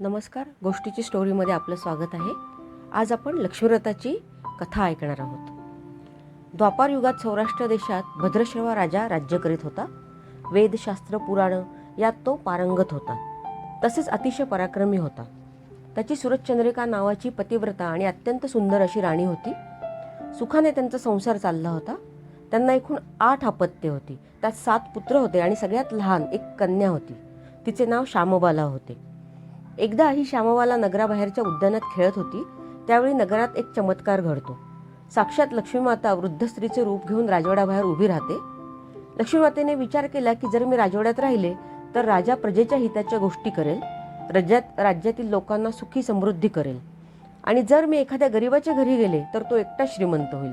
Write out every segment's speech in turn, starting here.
नमस्कार. गोष्टीची स्टोरीमध्ये आपलं स्वागत आहे. आज आपण लक्ष्मीव्रताची कथा ऐकणार आहोत. द्वापार युगात सौराष्ट्र देशात भद्रश्रवा राजा राज्य करीत होता. वेदशास्त्र पुराण यात तो पारंगत होता. तसेच अतिशय पराक्रमी होता. त्याची सुरतचंद्रिका नावाची पतिव्रता आणि अत्यंत सुंदर अशी राणी होती. सुखाने त्यांचा संसार चालला होता. त्यांना एकूण 8 अपत्ये होती. त्यात 7 पुत्र होते आणि सगळ्यात लहान एक कन्या होती. तिचे नाव श्यामबाला होते. एकदा ही श्यामबाला नगराबाहेरच्या उद्यानात खेळत होती. त्यावेळी नगरात एक चमत्कार घडतो. साक्षात लक्ष्मीमाता वृद्ध स्त्रीचे रूप घेऊन राजवाड्याबाहेर उभी राहते. लक्ष्मीमातेने विचार केला की जर मी राजवाड्यात राहिले तर राजा प्रजेच्या हिताच्या गोष्टी करेल, राज्यातील लोकांना सुखी समृद्धी करेल, आणि जर मी एखाद्या गरीबाच्या घरी गेले तर तो एकटा श्रीमंत होईल.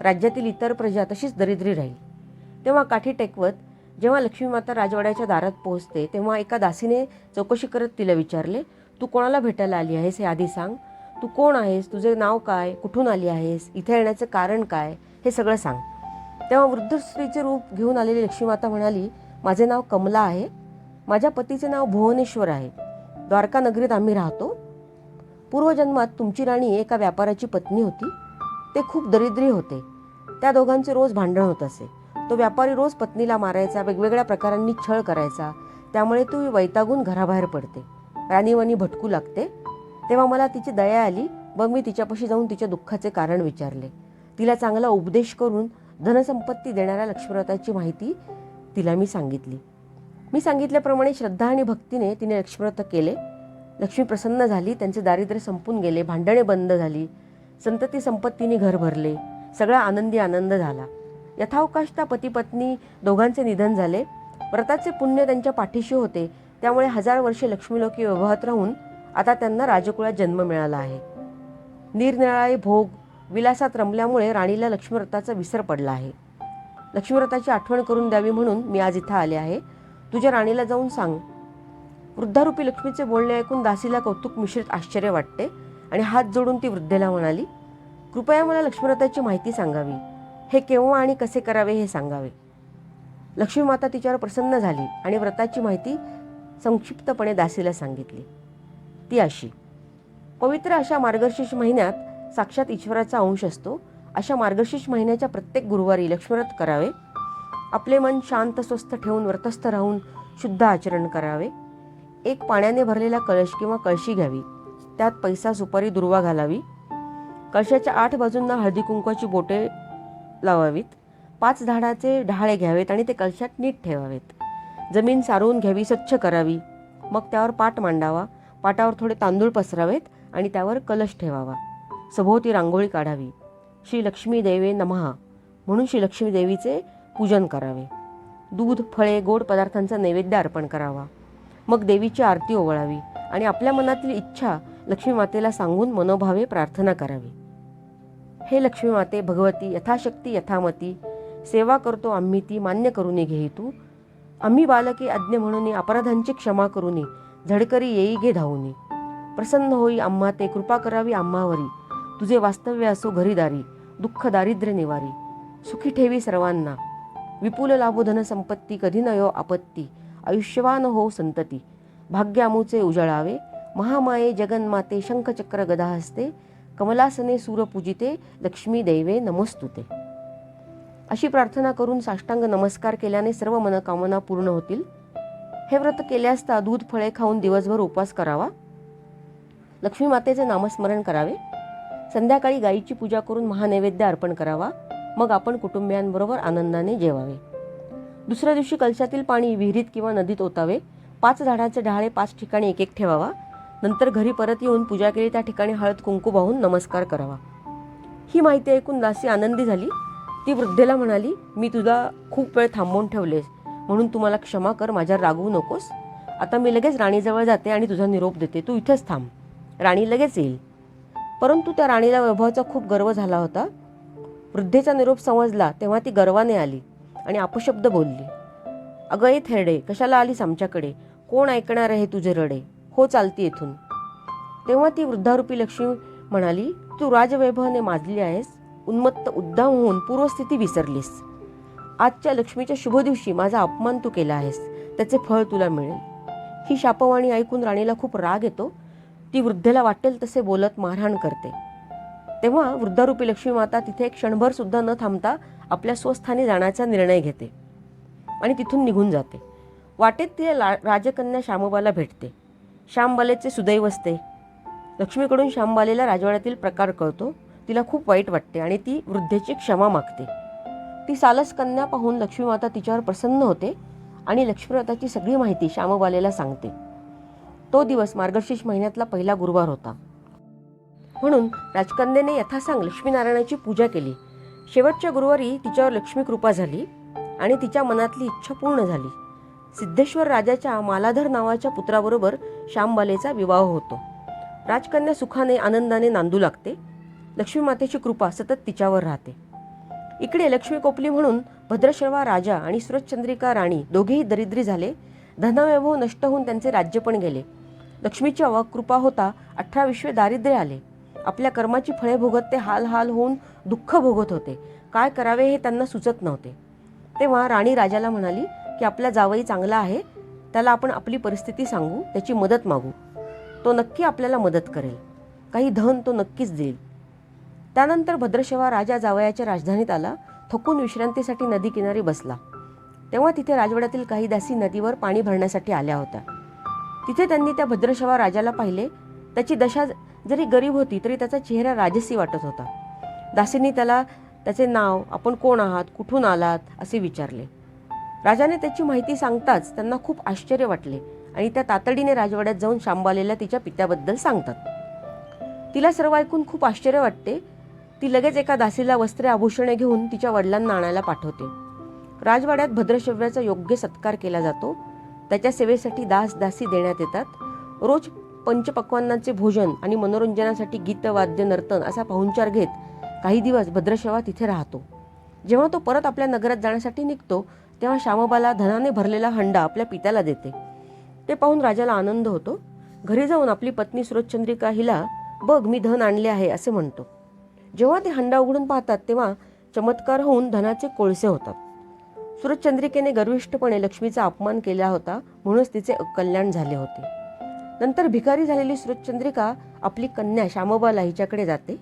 राज्यातील इतर प्रजा तशीच दरिद्री राहील. तेव्हा काठी टेकवत जेव्हा लक्ष्मीमाता राजवाड्याच्या दारात पोहोचते तेव्हा एका दासीने चौकशी करत तिला विचारले, तू कोणाला भेटायला आली आहेस हे आधी सांग. तू कोण आहेस, तुझे नाव काय, कुठून आली आहेस, इथे येण्याचं कारण काय, हे सगळं सांग. तेव्हा वृद्ध स्त्रीचे रूप घेऊन आलेली लक्ष्मीमाता म्हणाली, माझे नाव कमला आहे. माझ्या पतीचे नाव भुवनेश्वर आहे. द्वारका नगरीत आम्ही राहतो. पूर्वजन्मात तुमची राणी एका व्यापाराची पत्नी होती. ते खूप दरिद्री होते. त्या दोघांचे रोज भांडण होत असे. तो व्यापारी रोज पत्नीला मारायचा, वेगवेगळ्या प्रकारांनी छळ करायचा. त्यामुळे ती वैतागून घराबाहेर पडते, राणीवाणी भटकू लागते. तेव्हा मला तिची दया आली व मी तिच्यापाशी जाऊन तिच्या दुःखाचे कारण विचारले. तिला चांगला उपदेश करून धनसंपत्ती देणाऱ्या लक्ष्मीव्रताची माहिती तिला मी सांगितली. मी सांगितल्याप्रमाणे श्रद्धा आणि भक्तीने तिने लक्ष्मीव्रत केले. लक्ष्मी प्रसन्न झाली. त्यांचे दारिद्र्य संपून गेले. भांडणे बंद झाली. संतती संपत्तीने घर भरले. सगळा आनंदी आनंद झाला. यथावकाशता पती पत्नी दोघांचे निधन झाले. व्रताचे पुण्य त्यांच्या पाठीशी होते. त्यामुळे 1000 वर्षे लक्ष्मीलोकी वैभवात राहून आता त्यांना राजकुळात जन्म मिळाला आहे. निरनिराळे भोग विलासात रमल्यामुळे राणीला लक्ष्मीव्रताचा विसर पडला आहे. लक्ष्मीव्रताची आठवण करून द्यावी म्हणून मी आज इथं आले आहे. तुझ्या राणीला जाऊन सांग. वृद्धारूपी लक्ष्मीचे बोलणे ऐकून दासीला कौतुक मिश्रित आश्चर्य वाटते आणि हात जोडून ती वृद्धेला म्हणाली, कृपया मला लक्ष्मीव्रताची माहिती सांगावी. हे केव्हा आणि कसे करावे हे सांगावे. लक्ष्मीमाता तिच्यावर प्रसन्न झाली आणि व्रताची माहिती संक्षिप्तपणे दासीला सांगितली. ती अशी, पवित्र अशा मार्गशीर्ष महिन्यात साक्षात ईश्वराचा अंश असतो. अशा मार्गशीर्ष महिन्याच्या प्रत्येक गुरुवारी लक्ष्मीव्रत करावे. आपले मन शांत स्वस्थ ठेवून व्रतस्थ राहून शुद्ध आचरण करावे. एक पाण्याने भरलेला कळश किंवा कळशी घ्यावी. त्यात पैसा, सुपारी, दुर्वा घालावी. कळशाच्या 8 बाजूंना हळदी कुंकवाची बोटे लावावीत. 5 झाडाचे डहाळे घ्यावेत आणि ते कळशात नीट ठेवावेत. जमीन सारवून घ्यावी, स्वच्छ करावी. मग त्यावर पाट मांडावा. पाटावर थोडे तांदूळ पसरावेत आणि त्यावर कलश ठेवावा. सभोवती रांगोळी काढावी. श्री लक्ष्मी देवे नमः म्हणून श्री लक्ष्मी देवीचे पूजन करावे. दूध, फळे, गोड पदार्थांचा नैवेद्य अर्पण करावा. मग देवीची आरती ओवाळावी आणि आपल्या मनातील इच्छा लक्ष्मी मातेला सांगून मनोभावे प्रार्थना करावी. हे लक्ष्मी माते भगवती, यथाशक्ती यथामती सेवा करतो आम्ही ती, मान्य करून घेई तू. आम्ही बालके अज्ञ म्हणून अपराधांची क्षमा करून झडकरी येई घे धावून. प्रसन्न होई आम्हा ते, कृपा करावी आम्हावरी. तुझे वास्तव्य असो घरीदारी, दुःख दारिद्र्य निवारी. सुखी ठेवी सर्वांना, विपुल लाभो धन संपत्ती. कधी न यो आपत्ती, आयुष्यवान हो संतती. भाग्य आमुचे उजळावे, महामाये जगन्माते. शंखचक्र गदा हस्ते, कमलासने सूरपूजिते. लक्ष्मी दैवे नमस्तुते. अशी प्रार्थना करून साष्टांग नमस्कार केल्याने सर्व मनोकामना पूर्ण होतील. हे व्रत केले असता दूध फळे खाऊन दिवसभर उपवास करावा. लक्ष्मी मातेचे नामस्मरण करावे. संध्याकाळी गायीची पूजा करून महानैवेद्य अर्पण करावा. मग आपण कुटुंबियांबरोबर आनंदाने जेवावे. दुसऱ्या दिवशी कलशातील पाणी विहिरीत किंवा नदीत ओतावे. 5 झाडाचे डहाळे 5 ठिकाणी एक ठेवावा. नंतर घरी परत येऊन पूजा केली त्या ठिकाणी हळद कुंकू वाहून नमस्कार करावा. ही माहिती ऐकून दासी आनंदी झाली. ती वृद्धेला म्हणाली, मी तुला खूप वेळ थांबवून ठेवलेस म्हणून तू मला क्षमा कर. माझ्यावर रागवू नकोस. आता मी लगेच राणीजवळ जाते आणि तुझा निरोप देते. तू इथेच थांब. राणी लगेच येईल. परंतु त्या राणीला वैभवाचा खूप गर्व झाला होता. वृद्धेचा निरोप समजला तेव्हा ती गर्वाने आली आणि अपशब्द बोलली, अगं ये थेरडे, कशाला आलीस आमच्याकडे? कोण ऐकणार आहे तुझे रडे? हो चालती येथून. तेव्हा ती वृद्धारूपी लक्ष्मी म्हणाली, तू राजवैभवाने माजली आहेस. उन्मत्त उद्दाम होऊन पूर्वस्थिती विसरलीस. आजच्या लक्ष्मीच्या शुभ दिवशी माझा अपमान तू केला आहेस. त्याचे फळ तुला मिळेल. ही शापवाणी ऐकून राणीला खूप राग येतो. ती वृद्धेला वाटेल तसे बोलत मारहाण करते. तेव्हा वृद्धारूपी लक्ष्मी माता तिथे एक क्षणभर सुद्धा न थांबता आपल्या स्वस्थानी जाण्याचा निर्णय घेते आणि तिथून निघून जाते. वाटेत तिला राजकन्या श्यामबाला भेटते. श्यामबालेचे सुदैव असते. लक्ष्मीकडून श्यामबालेला राजवाड्यातील प्रकार कळतो. तिला खूप वाईट वाटते आणि ती वृद्धेची क्षमा मागते. ती सालस कन्या पाहून लक्ष्मी माता तिच्यावर प्रसन्न होते आणि लक्ष्मीव्रताची सगळी माहिती श्यामबालेला सांगते. तो दिवस मार्गशीर्ष महिन्यातला पहिला गुरुवार होता. म्हणून राजकन्येने यथासांग लक्ष्मीनारायणाची पूजा केली. शेवटच्या गुरुवारी तिच्यावर लक्ष्मी कृपा झाली आणि तिच्या मनातली इच्छा पूर्ण झाली. सिद्धेश्वर राजाच्या मालाधर नावाच्या पुत्राबरोबर श्यामबालेचा विवाह होतो. राजकन्या सुखाने आनंदाने नांदू लागते. लक्ष्मी मातेची कृपा सतत तिच्यावर राहते. इकडे लक्ष्मी कोपली म्हणून भद्रश्रवा राजा आणि सुरचंद्रिका राणी दोघेही दरिद्री झाले. धनवैभव नष्ट होऊन त्यांचे राज्य पण गेले. लक्ष्मीची कृपा होता 18 विश्वे दारिद्र्य आले. आपल्या कर्माची फळे भोगत ते हाल होऊन दुःख भोगत होते. काय करावे हे त्यांना सुचत नव्हते. तेव्हा राणी राजाला म्हणाली की आपला जावई चांगला आहे, त्याला आपण आपली परिस्थिती सांगू, त्याची मदत मागू. तो नक्की आपल्याला मदत करेल. काही धन तो नक्कीच देईल. त्यानंतर भद्रश्रवा राजा जावयाच्या राजधानीत आला. थकून विश्रांतीसाठी नदी किनारी बसला. तेव्हा तिथे राजवाड्यातील काही दासी नदीवर पाणी भरण्यासाठी आल्या होत्या. तिथे त्यांनी त्या भद्रश्रवा राजाला पाहिले. त्याची दशा जरी गरीब होती तरी त्याचा चेहरा राजसी वाटत होता. दासींनी त्याला त्याचे नाव, आपण कोण आहात, कुठून आलात असे विचारले. राजाने त्याची माहिती सांगताच त्यांना खूप आश्चर्य वाटले आणि त्या तातडीने राजवाड्यात जाऊन श्यामबालेला तिच्या पित्याबद्दल सांगतात. तिला सर्व ऐकून खूप आश्चर्य वाटते. ती लगेच एका दासीला वस्त्रे आभूषणे घेऊन तिच्या वडिलांना आणायला पाठवते. राजवाड्यात भद्रश्रव्याचा योग्य सत्कार केला जातो. त्याच्या सेवेसाठी दासी देण्यात येतात. रोज पंचपक्वान्नांचे भोजन आणि मनोरंजनासाठी गीत, वाद्य, नर्तन असा पाहुणचार घेत काही दिवस भद्रश्रवा तिथे राहतो. जेव्हा तो परत आपल्या नगरात जाण्यासाठी निघतो तेव्हा श्यामबाला धनाने भरलेला हंडा आपल्या पित्याला देते. ते पाहून राजाला आनंद होतो. घरी जाऊन आपली पत्नी सुरचंद्रिका हिला बघ मी धन आणले आहे असे म्हणतो. जेव्हा ते हंडा उघडून पाहतात तेव्हा चमत्कार होऊन धनाचे कोळसे होतात. सुरचंद्रिकेने गर्विष्ठपणे लक्ष्मीचा अपमान केला होता म्हणूनच तिचे कल्याण झाले होते. नंतर भिकारी झालेली सुरचंद्रिका आपली कन्या श्यामबाला हिच्याकडे जाते.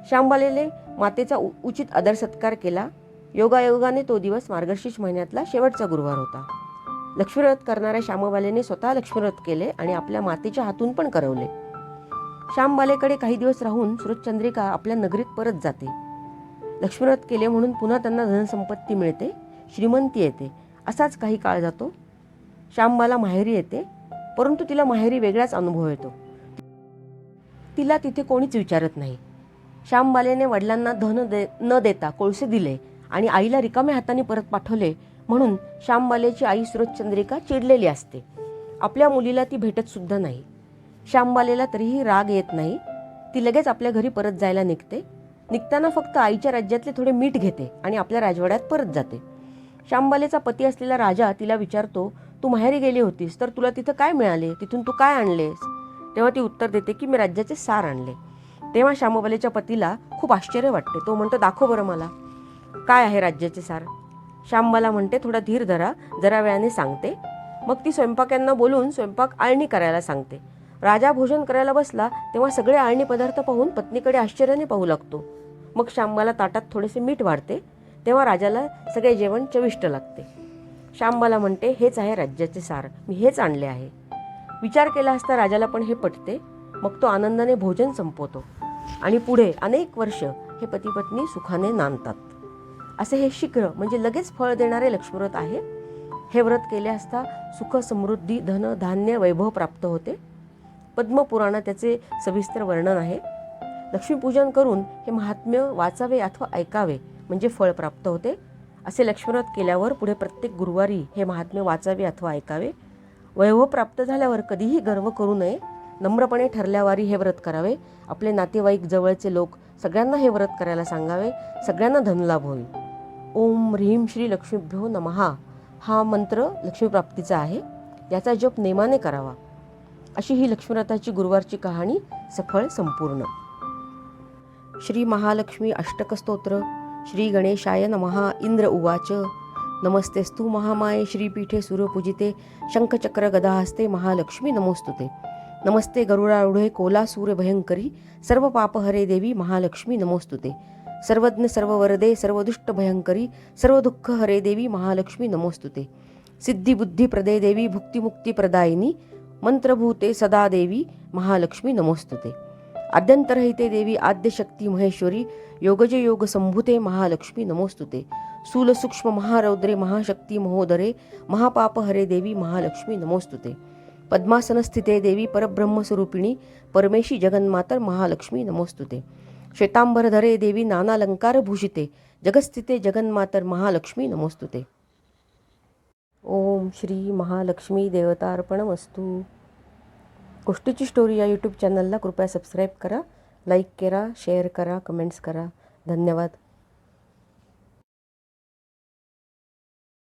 श्यामबालेने मातेचा उचित आदर सत्कार केला. योगायोगाने तो दिवस मार्गशीर्ष महिन्यातला शेवटचा गुरुवार होता. लक्ष्मीव्रत करणाऱ्या श्यामबालेने स्वतः लक्ष्मीव्रत केले आणि आपल्या मातेच्या हातून पण करवले. श्यामबालेकडे काही दिवस राहून सुरचंद्रिका आपल्या नगरीत परत जाते. लक्ष्मीव्रत केले म्हणून पुन्हा त्यांना धनसंपत्ती मिळते, श्रीमंती येते. असाच काही काळ जातो. श्यामबाला माहेरी येते, परंतु तिला माहेरी वेगळाच अनुभव येतो. तिला तिथे कोणीच विचारत नाही. श्यामबालेने वडिलांना धन न देता कोळसे दिले आणि आईला रिकाम्या हाताने परत पाठवले म्हणून श्यामबालेची आई सुरचंद्रिका चिडलेली असते. आपल्या मुलीला ती भेटत सुद्धा नाही. श्यामबालेला तरीही राग येत नाही. ती लगेच आपल्या घरी परत जायला निघते. निघताना फक्त आईच्या राज्यातले थोडे मीठ घेते आणि आपल्या राजवाड्यात परत जाते. श्यामबालेचा पती असलेला राजा तिला विचारतो, तू माहेरी गेली होतीस तर तुला तिथं काय मिळाले, तिथून तू काय आणलेस? तेव्हा ती उत्तर देते की मी राज्याचे सार आणले. तेव्हा श्यामबालेच्या पतीला खूप आश्चर्य वाटते. तो म्हणतो, दाखव बरं मला, काय आहे राज्याचे सार? श्यामबाला म्हणते, थोडा धीर धरा, जरा वेळाने सांगते. मग ती स्वयंपाक्यांना बोलून स्वयंपाक आळणी करायला सांगते. राजा भोजन करायला बसला तेव्हा सगळे आळणी पदार्थ पाहून पत्नीकडे आश्चर्याने पाहू लागतो. मग श्यामबाला ताटात थोडेसे मीठ वाढते. तेव्हा राजाला सगळे जेवण चविष्ट लागते. श्यामबाला म्हणते, हेच आहे राज्याचे सार, मी हेच आणले आहे. विचार केला असता राजाला पण हे पटते. मग तो आनंदाने भोजन संपवतो आणि पुढे अनेक वर्ष हे पती पत्नी सुखाने नांदतात. असे हे शीघ्र म्हणजे लगेच फळ देणारे लक्ष्मीव्रत आहे. हे व्रत केले असता सुख, समृद्धी, धन, धान्य, वैभव प्राप्त होते. पद्मपुराणात त्याचे सविस्तर वर्णन आहे. लक्ष्मीपूजन करून हे महात्म्य वाचावे अथवा ऐकावे म्हणजे फळ प्राप्त होते. असे लक्ष्मीव्रत केल्यावर पुढे प्रत्येक गुरुवारी हे महात्म्य वाचावे अथवा ऐकावे. वैभव प्राप्त झाल्यावर कधीही गर्व करू नये. नम्रपणे ठरल्यावारी हे व्रत करावे. आपले नातेवाईक, जवळचे लोक सगळ्यांना हे व्रत करायला सांगावे. सगळ्यांना धनलाभ होईल. ओम ह्रीं श्री लक्ष्मीभ्यो नमः हा मंत्र लक्ष्मीप्राप्तीचा आहे. याचा जप नेमाने करावा. अशी ही लक्ष्मीव्रताची गुरुवारची कहाणी सफळ संपूर्ण. श्री महालक्ष्मी अष्टक स्तोत्र. श्री गणेशाय नमः. इंद्र उवाच नमस्तेस्तु महामाये श्रीपीठे सूर्यपूजिते शंखचक्र गदाहस्ते महालक्ष्मी नमोस्तुते. नमस्ते गरुडारूढे कोलासूर भयंकरी सर्व पापहरे देवी महालक्ष्मी नमोस्तुते. सर्वज्ञ सर्ववरदे सर्वदुष्ट भयंकरी सर्व दुःख हरे देवी महालक्ष्मी नमोस्तुते. सिद्धिबुद्धिप्रदे देवी भुक्तिमुक्तिप्रदायिनी मंत्रभूते सदा देवी महालक्ष्मी नमोस्तुते. आद्यंतरहिते देवी आद्यशक्ती महेश्वरी योगजे योग संभूते महालक्ष्मी नमोस्तुते. स्थूल सूक्ष्म महारौद्रे महाशक्ती महोदरे महापापहरे देवी महालक्ष्मी नमोस्तुते. पद्मासनस्थिते देवी परब्रह्मस्वरूपिणी परमेशी जगन्मातर महालक्ष्मी नमोस्तुते. श्वेतांबरधरे देवी नानालंकारभूषिते जगस्थिते जगन्मातर महालक्ष्मी नमोस्तुते. ओम श्री महालक्ष्मी देवतार्पणमस्तु. गोष्टीची स्टोरी या यूट्यूब चॅनलला कृपया सबस्क्राईब करा, लाईक करा, शेअर करा, कमेंट्स करा. धन्यवाद.